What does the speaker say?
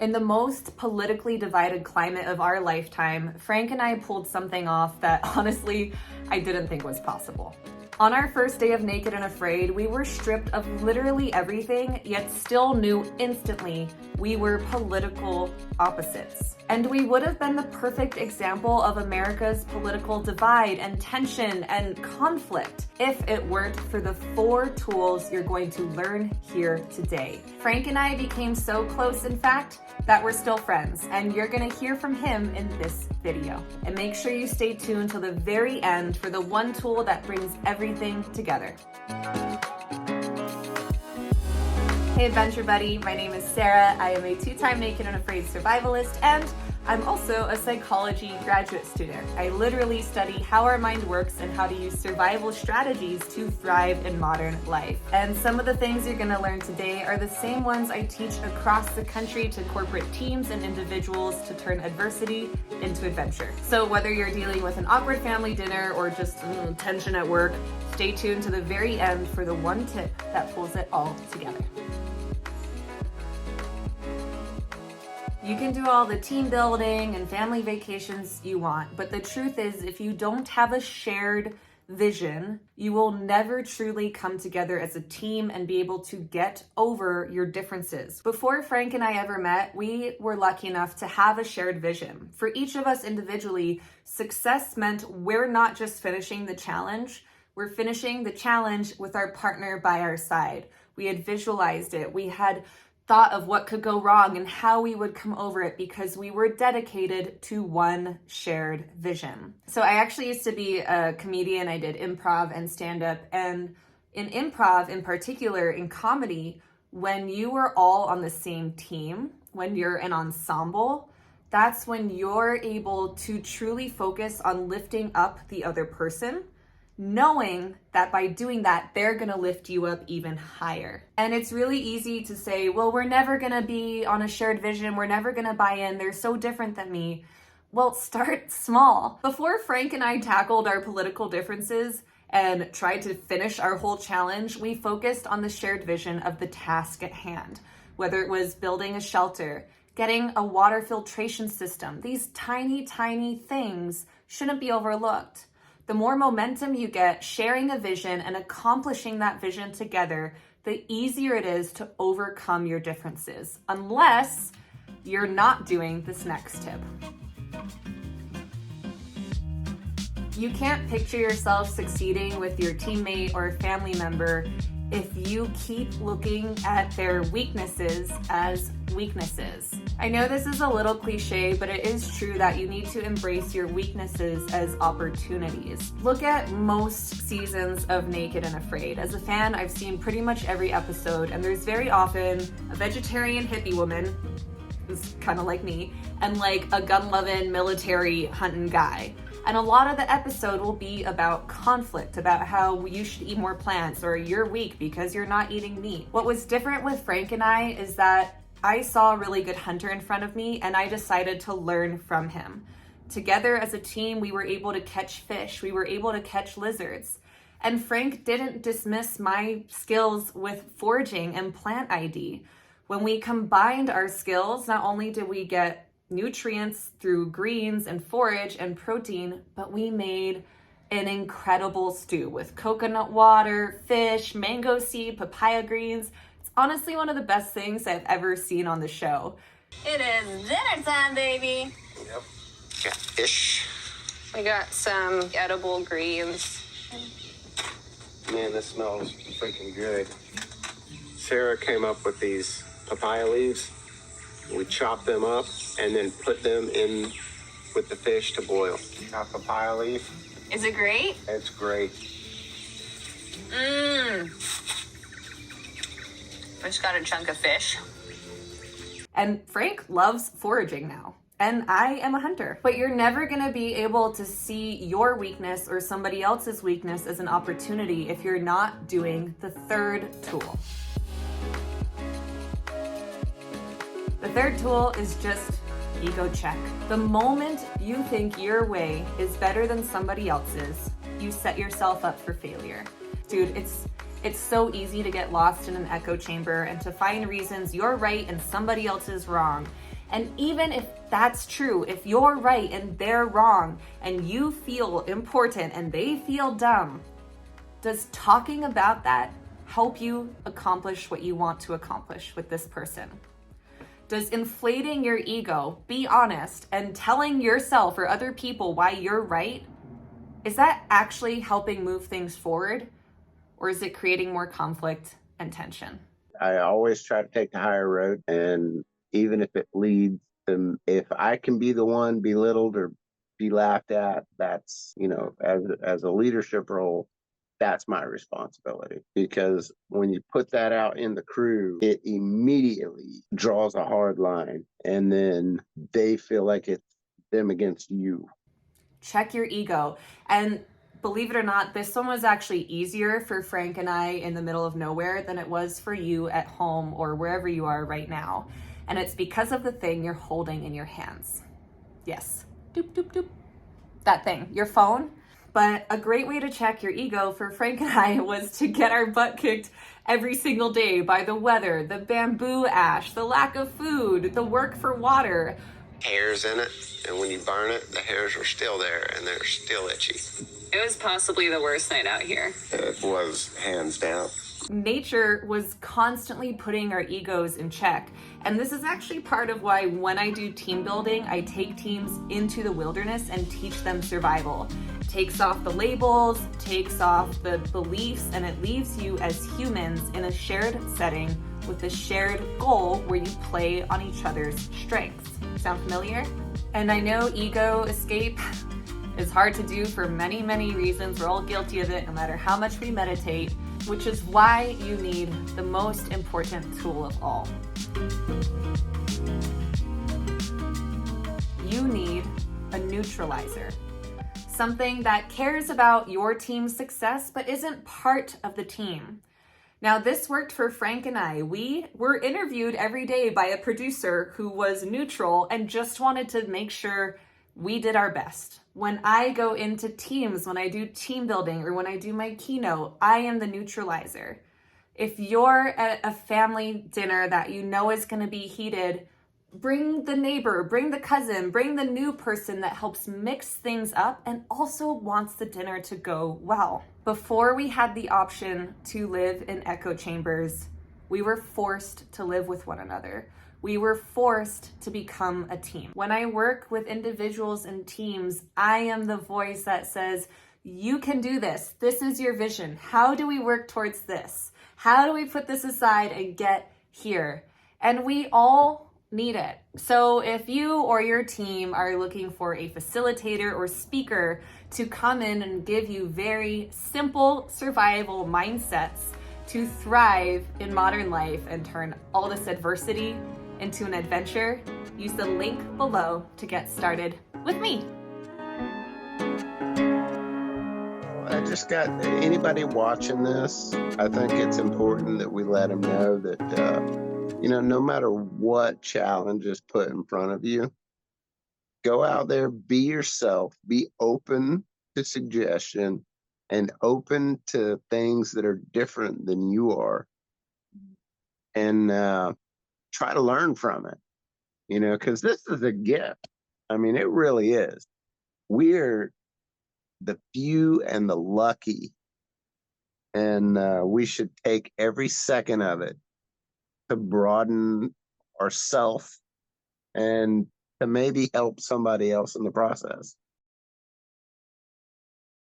In the most politically divided climate of our lifetime, Frank and I pulled something off that honestly, I didn't think was possible. On our first day of Naked and Afraid, we were stripped of literally everything, yet still knew instantly we were political opposites. And we would have been the perfect example of America's political divide and tension and conflict if it weren't for the 4 tools you're going to learn here today. Frank and I became so close, in fact, that we're still friends, and you're gonna hear from him in this video. And make sure you stay tuned till the very end for the one tool that brings everything together. Hey Adventure Buddy, my name is Sarah. I am a 2-time Naked and Afraid survivalist, and I'm also a psychology graduate student. I literally study how our mind works and how to use survival strategies to thrive in modern life. And some of the things you're gonna learn today are the same ones I teach across the country to corporate teams and individuals to turn adversity into adventure. So whether you're dealing with an awkward family dinner or just tension at work, stay tuned to the very end for the one tip that pulls it all together. You can do all the team building and family vacations you want, but the truth is, if you don't have a shared vision, you will never truly come together as a team and be able to get over your differences. Before Frank and I ever met, we were lucky enough to have a shared vision. For each of us individually, success meant we're not just finishing the challenge, we're finishing the challenge with our partner by our side. We had visualized it. We had thought of what could go wrong and how we would come over it because we were dedicated to one shared vision. So I actually used to be a comedian. I did improv and stand-up. And in improv in particular, in comedy, when you are all on the same team, when you're an ensemble, that's when you're able to truly focus on lifting up the other person, knowing that by doing that, they're gonna lift you up even higher. And it's really easy to say, well, we're never gonna be on a shared vision, we're never gonna buy in, they're so different than me. Well, start small. Before Frank and I tackled our political differences and tried to finish our whole challenge, we focused on the shared vision of the task at hand. Whether it was building a shelter, getting a water filtration system, these tiny, tiny things shouldn't be overlooked. The more momentum you get sharing a vision and accomplishing that vision together, the easier it is to overcome your differences, unless you're not doing this next tip. You can't picture yourself succeeding with your teammate or family member if you keep looking at their weaknesses as weaknesses. I know this is a little cliche, but it is true that you need to embrace your weaknesses as opportunities. Look at most seasons of Naked and Afraid. As a fan, I've seen pretty much every episode, and there's very often a vegetarian hippie woman, who's kind of like me, and like a gun-loving military hunting guy. And a lot of the episode will be about conflict, about how you should eat more plants or you're weak because you're not eating meat. What was different with Frank and I is that I saw a really good hunter in front of me and I decided to learn from him. Together as a team, we were able to catch fish, we were able to catch lizards. And Frank didn't dismiss my skills with foraging and plant ID. When we combined our skills, not only did we get nutrients through greens and forage and protein, but we made an incredible stew with coconut water, fish, mango seed, papaya greens. It's honestly one of the best things I've ever seen on the show. It is dinner time, baby. Yep. Got fish. We got some edible greens. Man, this smells freaking good. Sarah came up with these papaya leaves. We chopped them up and then put them in with the fish to boil. Got papaya leaf. Is it great? It's great. I just got a chunk of fish. And Frank loves foraging now. And I am a hunter. But you're never gonna be able to see your weakness or somebody else's weakness as an opportunity if you're not doing the third tool. The third tool is just ego check. The moment you think your way is better than somebody else's, you set yourself up for failure. Dude, it's so easy to get lost in an echo chamber and to find reasons you're right and somebody else is wrong. And even if that's true, if you're right and they're wrong, and you feel important and they feel dumb, does talking about that help you accomplish what you want to accomplish with this person? Does inflating your ego, be honest, and telling yourself or other people why you're right, is that actually helping move things forward? Or is it creating more conflict and tension? I always try to take the higher road, and even if it leads to, if I can be the one belittled or be laughed at, that's, as a leadership role, that's my responsibility. Because when you put that out in the crew, it immediately draws a hard line, and then they feel like it's them against you. Check your ego. And believe it or not, this one was actually easier for Frank and I in the middle of nowhere than it was for you at home or wherever you are right now. And it's because of the thing you're holding in your hands. Yes, doop, doop, doop. That thing, your phone. But a great way to check your ego for Frank and I was to get our butt kicked every single day by the weather, the bamboo ash, the lack of food, the work for water. Hairs in it, and when you burn it, the hairs are still there and they're still itchy. It was possibly the worst night out here. It was, hands down. Nature was constantly putting our egos in check. And this is actually part of why when I do team building, I take teams into the wilderness and teach them survival. Takes off the labels, takes off the beliefs, and it leaves you as humans in a shared setting with a shared goal where you play on each other's strengths. Sound familiar? And I know ego escape is hard to do for many, many reasons. We're all guilty of it, no matter how much we meditate, which is why you need the most important tool of all. You need a neutralizer. Something that cares about your team's success but isn't part of the team. Now, this worked for Frank and I. We were interviewed every day by a producer who was neutral and just wanted to make sure we did our best. When I go into teams, when I do team building, or when I do my keynote, I am the neutralizer. If you're at a family dinner that you know is going to be heated, bring the neighbor, bring the cousin, bring the new person that helps mix things up and also wants the dinner to go well. Before we had the option to live in echo chambers, we were forced to live with one another. We were forced to become a team. When I work with individuals and teams, I am the voice that says, you can do this. This is your vision. How do we work towards this? How do we put this aside and get here? And we all need it. So if you or your team are looking for a facilitator or speaker to come in and give you very simple survival mindsets to thrive in modern life and turn all this adversity into an adventure, use the link below to get started with me. I just got anybody watching this. I think it's important that we let them know that, no matter what challenge is put in front of you, go out there, be yourself, be open to suggestion and open to things that are different than you are, and try to learn from it, because this is a gift. I mean, it really is. We're the few and the lucky, and we should take every second of it to broaden ourselves and to maybe help somebody else in the process.